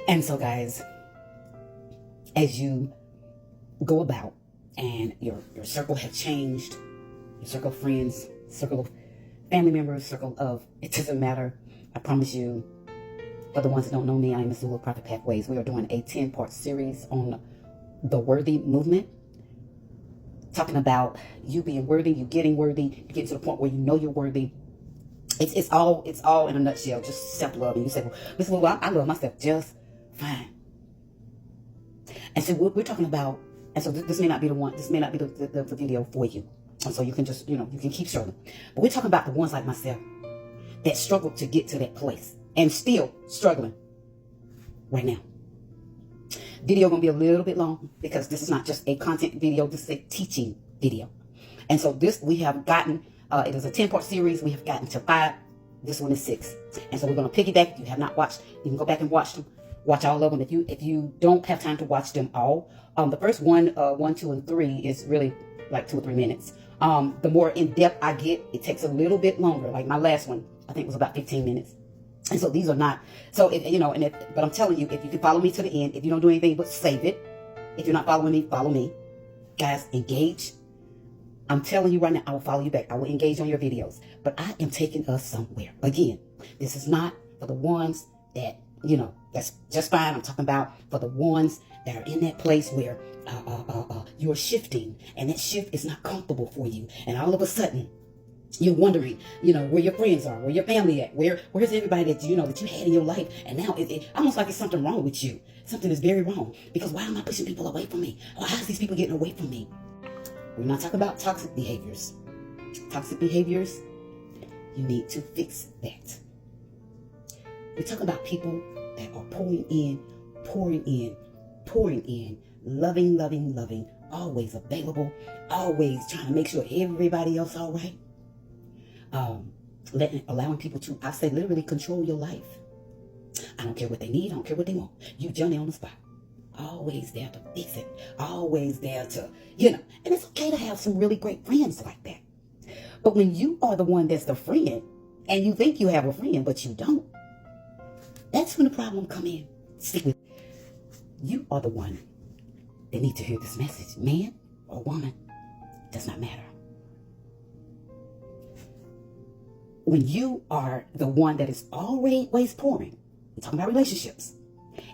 And so, guys, as you go about and your circle have changed, your circle of friends, circle of family members, circle of, it doesn't matter. I promise you, for the ones that don't know me, I am Azula Prophet Pathways. We are doing a 10-part series on the worthy movement. Talking about you being worthy, you getting worthy, you getting to the point where you know you're worthy. It's all in a nutshell, just self-love. And you say, well, Miss Lulu, I love myself just fine. And so we're talking about, and so this may not be the one, this may not be the video for you. And so you can just, you can keep struggling. But we're talking about the ones like myself that struggled to get to that place and still struggling right now. Video gonna be a little bit long because this is not just a content video, this is a teaching video. And so this we have gotten, it is a 10-part series. We have gotten to 5. This one is 6. And so we're gonna piggyback. If you have not watched, you can go back and watch them. Watch all of them. If you don't have time to watch them all, the first 1, 2, and 3 is really like 2 or 3 minutes. The more in depth I get, it takes a little bit longer. Like my last one, I think was about 15 minutes. And so these are not, so but I'm telling you, if you can follow me to the end, if you don't do anything but save it, if you're not following me, follow me. Guys, engage. I'm telling you right now, I will follow you back. I will engage on your videos. But I am taking us somewhere. Again, this is not for the ones that, that's just fine. I'm talking about for the ones that are in that place where you're shifting and that shift is not comfortable for you. And all of a sudden, you're wondering, where your friends are, where your family at, where's everybody that that you had in your life, and now it almost like it's something wrong with you. Something is very wrong because why am I pushing people away from me? Why is these people getting away from me? We're not talking about toxic behaviors. Toxic behaviors, you need to fix that. We're talking about people that are pouring in, loving, always available, always trying to make sure everybody else all right. Allowing people to, I say, literally control your life. I don't care what they need. I don't care what they want. You Johnny on the spot. Always there to fix it. Always there to, and it's okay to have some really great friends like that. But when you are the one that's the friend and you think you have a friend, but you don't, that's when the problem come in. Stick with it. You are the one that need to hear this message. Man or woman, does not matter. When you are the one that is always pouring, we're talking about relationships.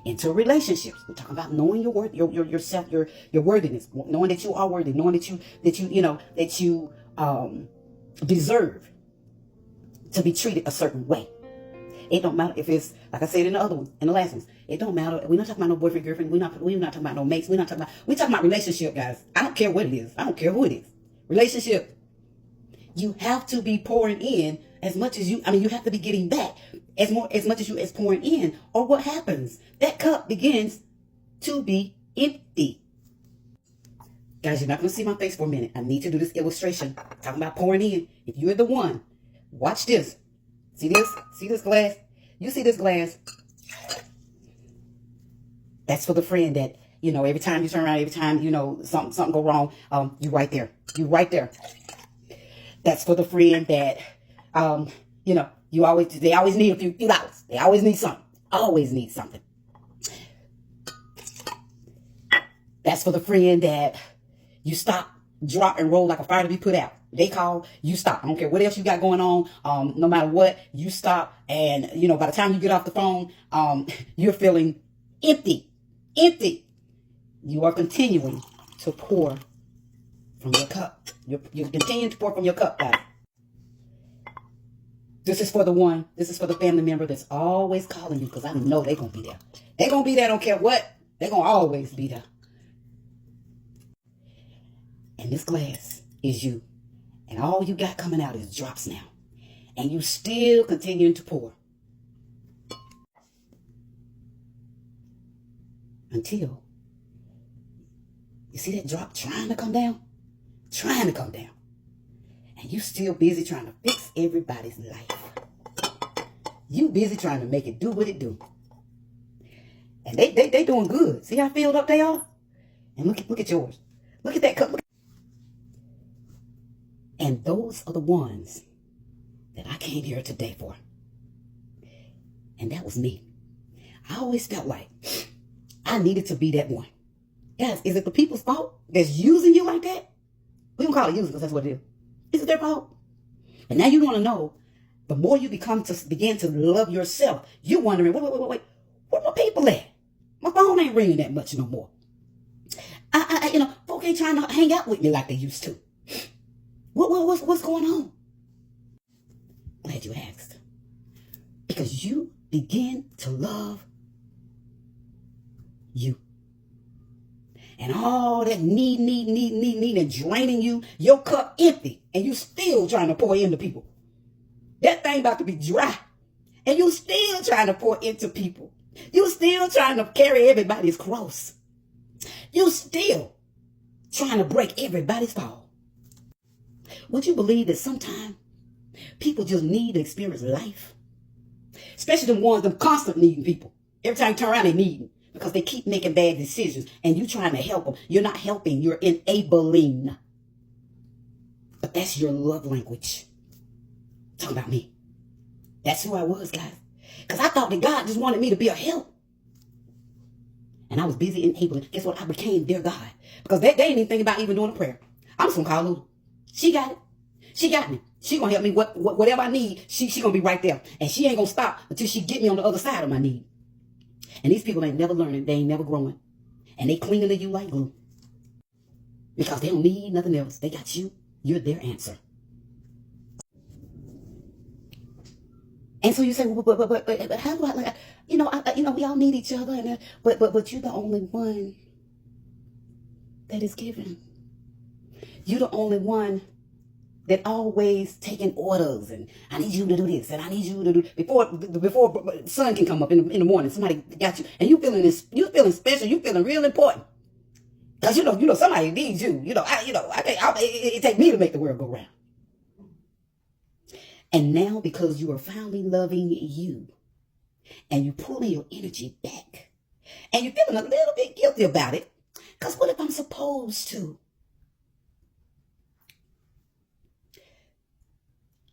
Into relationships, we're talking about knowing your worth, yourself, your worthiness, knowing that you are worthy, knowing that you deserve to be treated a certain way. It don't matter if it's like I said in the other ones, in the last ones. It don't matter. We're not talking about no boyfriend, girlfriend. We're not talking about no mates. We're talking about relationship, guys. I don't care what it is. I don't care who it is. Relationship. You have to be pouring in as much as you have to be getting back as much as you is pouring in, or what happens? That cup begins to be empty. Guys, you're not going to see my face for a minute. I need to do this illustration. Talking about pouring in. If you're the one, watch this. See this? See this glass? You see this glass? That's for the friend that, every time you turn around, every time, something go wrong, you right there. You right there. That's for the friend that, they always need a few dollars. They always need something. Always need something. That's for the friend that you stop, drop, and roll like a fire to be put out. They call, you stop. I don't care what else you got going on. No matter what, you stop. And, by the time you get off the phone, you're feeling empty. Empty. You are continuing to pour from your cup. You're continuing to pour from your cup, guys. This is for the one. This is for the family member that's always calling you, because I know they're going to be there. They're going to be there, don't care what. They're going to always be there. And this glass is you. And all you got coming out is drops now. And you still continuing to pour. Until you see that drop trying to come down. Trying to come down. And you still busy trying to fix everybody's life. You busy trying to make it do what it do. And they doing good. See how filled up they are? And look at yours. Look at that cup. And those are the ones that I came here today for. And that was me. I always felt like I needed to be that one. Guys, is it the people's fault that's using you like that? We don't call it using because that's what it is. Is it their fault? And now you want to know, the more you begin to love yourself, you're wondering, wait, where my people at? My phone ain't ringing that much no more. Folk ain't trying to hang out with me like they used to. What's going on? Glad you asked. Because you begin to love you. And all that need, and draining you, your cup empty, and you still trying to pour into people. That thing about to be dry, and you still trying to pour into people. You still trying to carry everybody's cross. You still trying to break everybody's fall. Would you believe that sometimes people just need to experience life? Especially the ones that constant needing people. Every time you turn around, they needing. Because they keep making bad decisions and you trying to help them. You're not helping. You're enabling. But that's your love language. Talk about me. That's who I was, guys. Because I thought that God just wanted me to be a help. And I was busy enabling. Guess what? I became their God. Because they didn't even think about even doing a prayer. I'm just going to call Lulu. She got it. She got me. She going to help me. Whatever I need, she going to be right there. And she ain't going to stop until she get me on the other side of my need. And these people ain't never learning. They ain't never growing. And they clinging to you like glue. Because they don't need nothing else. They got you. You're their answer. And so you say, well, but how do I, like, we all need each other. And but you're the only one that is given. You're the only one that always taking orders, and I need you to do this, and I need you to do before the sun can come up in the morning. Somebody got you, and you feeling special. You feeling real important, because you know somebody needs you. It take me to make the world go round. And now, because you are finally loving you, and you pulling your energy back, and you're feeling a little bit guilty about it, because what if I'm supposed to?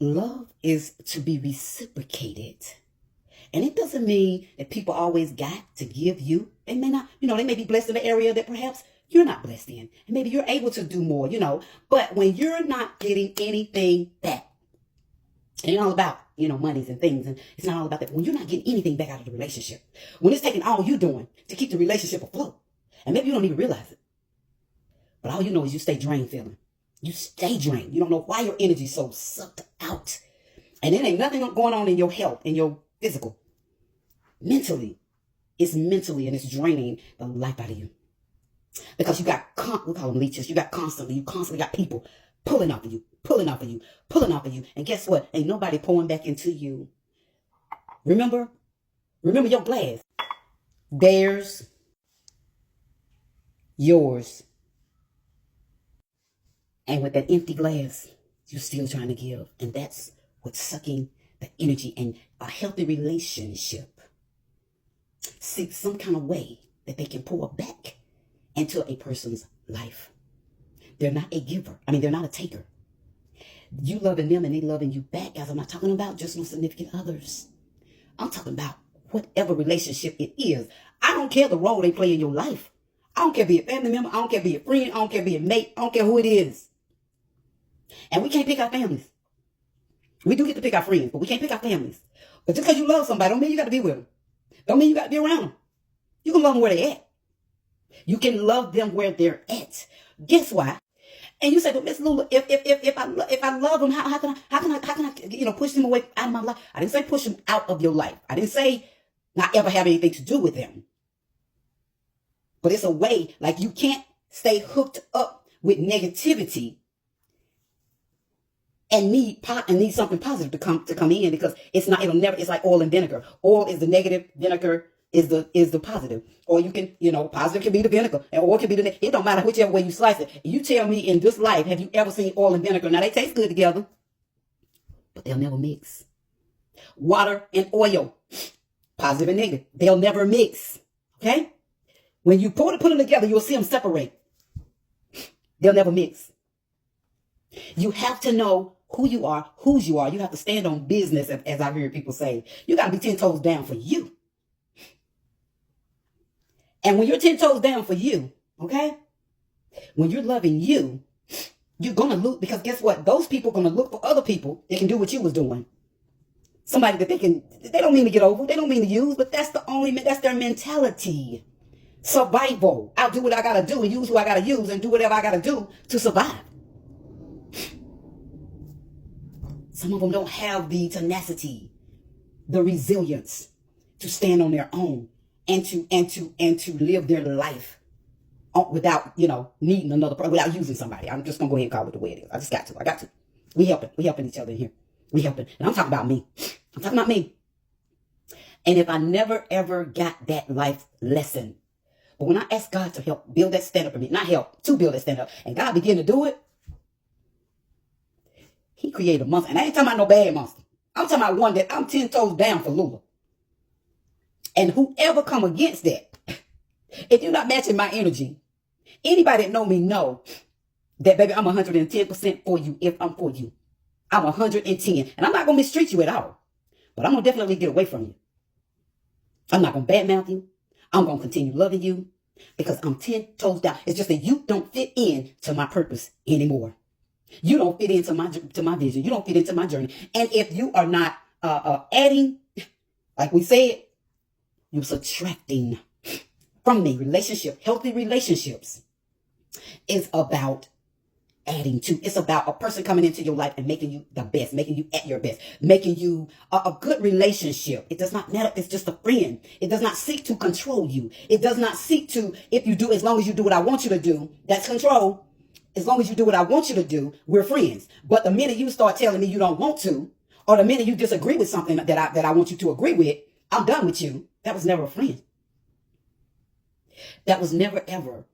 Love is to be reciprocated. And it doesn't mean that people always got to give you. They may not, they may be blessed in an area that perhaps you're not blessed in. And maybe you're able to do more, But when you're not getting anything back, it ain't all about, monies and things. And it's not all about that. When you're not getting anything back out of the relationship, when it's taking all you doing to keep the relationship afloat, and maybe you don't even realize it, but all you know is you stay drained feeling. You stay drained. You don't know why your energy's so sucked out. And there ain't nothing going on in your health, in your physical. Mentally. It's mentally, and it's draining the life out of you. Because you got, we call them leeches. You constantly got people pulling off of you, pulling off of you, pulling off of you. And guess what? Ain't nobody pouring back into you. Remember your glass. Theirs. Yours. And with that empty glass, you're still trying to give. And that's what's sucking the energy. And a healthy relationship seeks some kind of way that they can pour back into a person's life. They're not a giver. They're not a taker. You loving them and they loving you back. Guys, I'm not talking about just no significant others. I'm talking about whatever relationship it is. I don't care the role they play in your life. I don't care be a family member. I don't care be a friend. I don't care be a mate. I don't care who it is. And we can't pick our families. We do get to pick our friends, but we can't pick our families. But just because you love somebody, don't mean you got to be with them. Don't mean you got to be around them. You can love them where they're at. You can love them where they're at. Guess why? And you say, but Miss Lula, if I love them, how can I push them away out of my life? I didn't say push them out of your life. I didn't say not ever have anything to do with them. But it's a way, like you can't stay hooked up with negativity and need something positive to come in, because it's like oil and vinegar. Oil is the negative, vinegar is the positive. Or you can, positive can be the vinegar, and oil can be the negative. It don't matter whichever way you slice it. You tell me in this life, have you ever seen oil and vinegar? Now they taste good together, but they'll never mix. Water and oil, positive and negative, they'll never mix. Okay? When you put them together, you'll see them separate. They'll never mix. You have to know who you are, whose you are. You have to stand on business, as I hear people say. You got to be 10 toes down for you. And when you're 10 toes down for you, okay? When you're loving you, you're going to look, because guess what? Those people are going to look for other people that can do what you was doing. Somebody that they don't mean to get over. They don't mean to use, but that's their mentality. Survival. I'll do what I got to do and use who I got to use and do whatever I got to do to survive. Some of them don't have the tenacity, the resilience to stand on their own and to live their life without, needing another person, without using somebody. I'm just going to go ahead and call it the way it is. I got to. We helping each other in here. We helping. And I'm talking about me. And if I never, ever got that life lesson, but when I asked God to help build that stand up for me, not help, to build that stand up, and God began to do it, He created a monster. And I ain't talking about no bad monster. I'm talking about one that I'm 10 toes down for Lula. And whoever come against that, if you're not matching my energy, anybody that know me know that, baby, I'm 110% for you if I'm for you. I'm 110. And I'm not going to mistreat you at all. But I'm going to definitely get away from you. I'm not going to badmouth you. I'm going to continue loving you because I'm 10 toes down. It's just that you don't fit in to my purpose anymore. You don't fit into my vision. You don't fit into my journey. And if you are not adding, like we said, you're subtracting from me. Healthy relationships is about adding to. It's about a person coming into your life and making you the best, making you at your best, making you a good relationship. It does not matter. It's just a friend. It does not seek to control you. It does not seek to, as long as you do what I want you to do, that's control. As long as you do what I want you to do, we're friends. But the minute you start telling me you don't want to, or the minute you disagree with something that I want you to agree with, I'm done with you. That was never a friend. That was never, ever.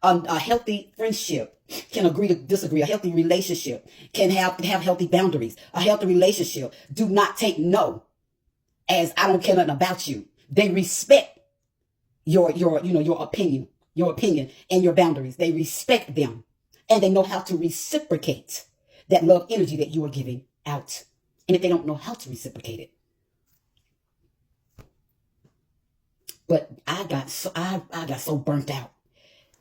A healthy friendship can agree to disagree. A healthy relationship can have healthy boundaries. A healthy relationship do not take no as I don't care nothing about you. They respect your opinion and your boundaries. They respect them. And they know how to reciprocate that love energy that you are giving out. And if they don't know how to reciprocate it. But I got so burnt out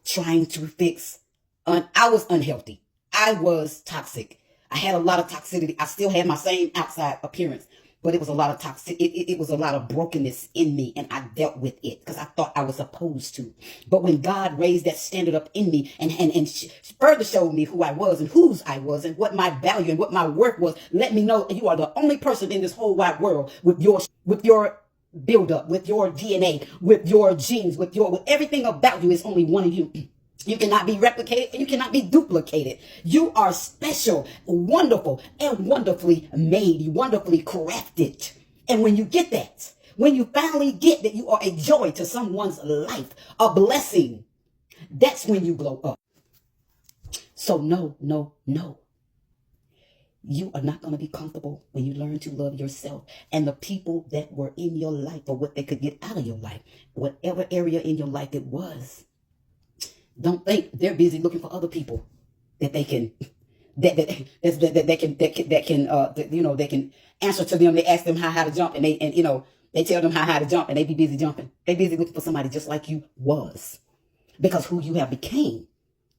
trying to fix. I was unhealthy. I was toxic. I had a lot of toxicity. I still had my same outside appearance. But it was a lot of toxic. It was a lot of brokenness in me, and I dealt with it because I thought I was supposed to. But when God raised that standard up in me and further showed me who I was and whose I was and what my value and what my worth was, let me know that you are the only person in this whole wide world with your build up, with your DNA, with your genes, with everything about you is only one of you. You cannot be replicated and you cannot be duplicated. You are special, wonderful, and wonderfully made, wonderfully crafted. And when you get that, when you finally get that you are a joy to someone's life, a blessing, that's when you glow up. So no. You are not going to be comfortable when you learn to love yourself and the people that were in your life or what they could get out of your life, whatever area in your life it was. Don't think they're busy looking for other people that they can they can answer to them. They ask them how to jump and they tell them how to jump and they be busy jumping. They busy looking for somebody just like you was, because who you have became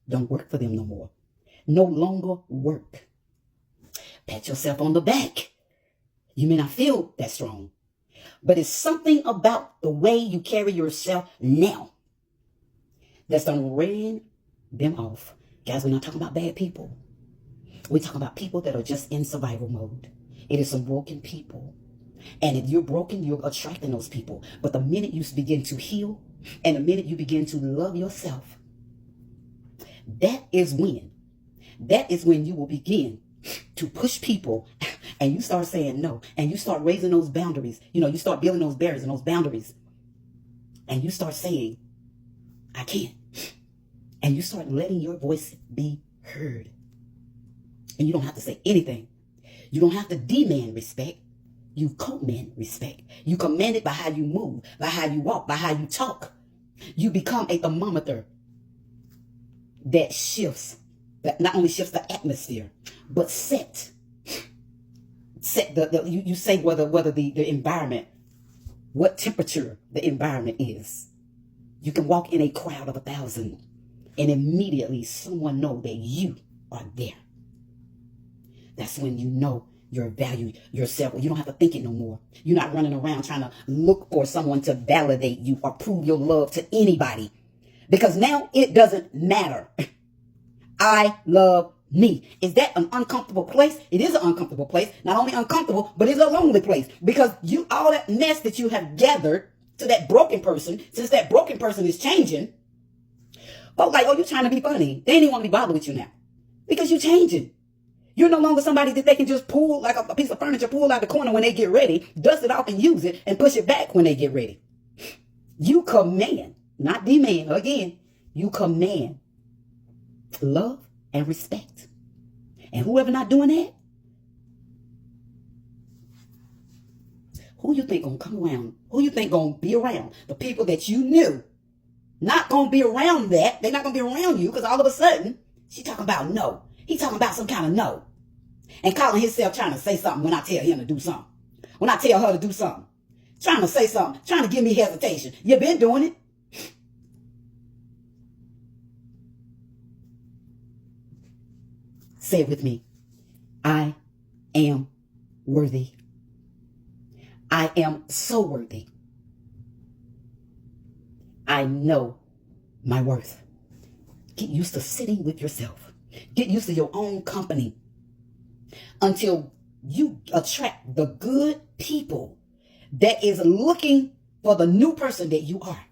don't work for them no more. No longer work. Pat yourself on the back. You may not feel that strong, but it's something about the way you carry yourself now that's going to ran them off. Guys, we're not talking about bad people. We're talking about people that are just in survival mode. It is some broken people. And if you're broken, you're attracting those people. But the minute you begin to heal and the minute you begin to love yourself, that is when you will begin to push people and you start saying no. And you start raising those boundaries. You start building those barriers and those boundaries. And you start saying, I can't. And you start letting your voice be heard. And you don't have to say anything. You don't have to demand respect. You command respect. You command it by how you move, by how you walk, by how you talk. You become a thermometer that not only shifts the atmosphere, but set you say whether the environment, what temperature the environment is. You can walk in a crowd of 1,000 and immediately someone know that you are there. That's when you know your value yourself. You don't have to think it no more. You're not running around trying to look for someone to validate you or prove your love to anybody. Because now it doesn't matter. I love me. Is that an uncomfortable place? It is an uncomfortable place. Not only uncomfortable, but it's a lonely place. Because all that mess that you have gathered to that broken person, since that broken person is changing, folks like, oh, you're trying to be funny. They ain't even want to be bothered with you now. Because you're changing. You're no longer somebody that they can just pull like a piece of furniture, pull out the corner when they get ready, dust it off and use it, and push it back when they get ready. You command, not demand. Again, you command love and respect. And whoever not doing that, who you think gonna come around? Who you think gonna be around? The people that you knew not gonna be around that. They're not gonna be around you because all of a sudden, she talking about no. He talking about some kind of no. And calling himself trying to say something when I tell him to do something. When I tell her to do something. Trying to say something. Trying to give me hesitation. You've been doing it. Say it with me. I am worthy. I am so worthy. I know my worth. Get used to sitting with yourself. Get used to your own company until you attract the good people that is looking for the new person that you are.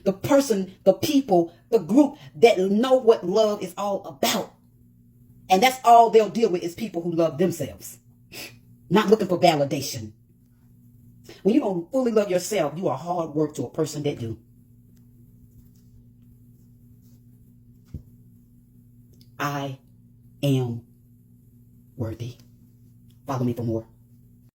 The person, the people, the group that know what love is all about. And that's all they'll deal with is people who love themselves. Not looking for validation. When you don't fully love yourself, you are hard work to a person that do. I am worthy. Follow me for more.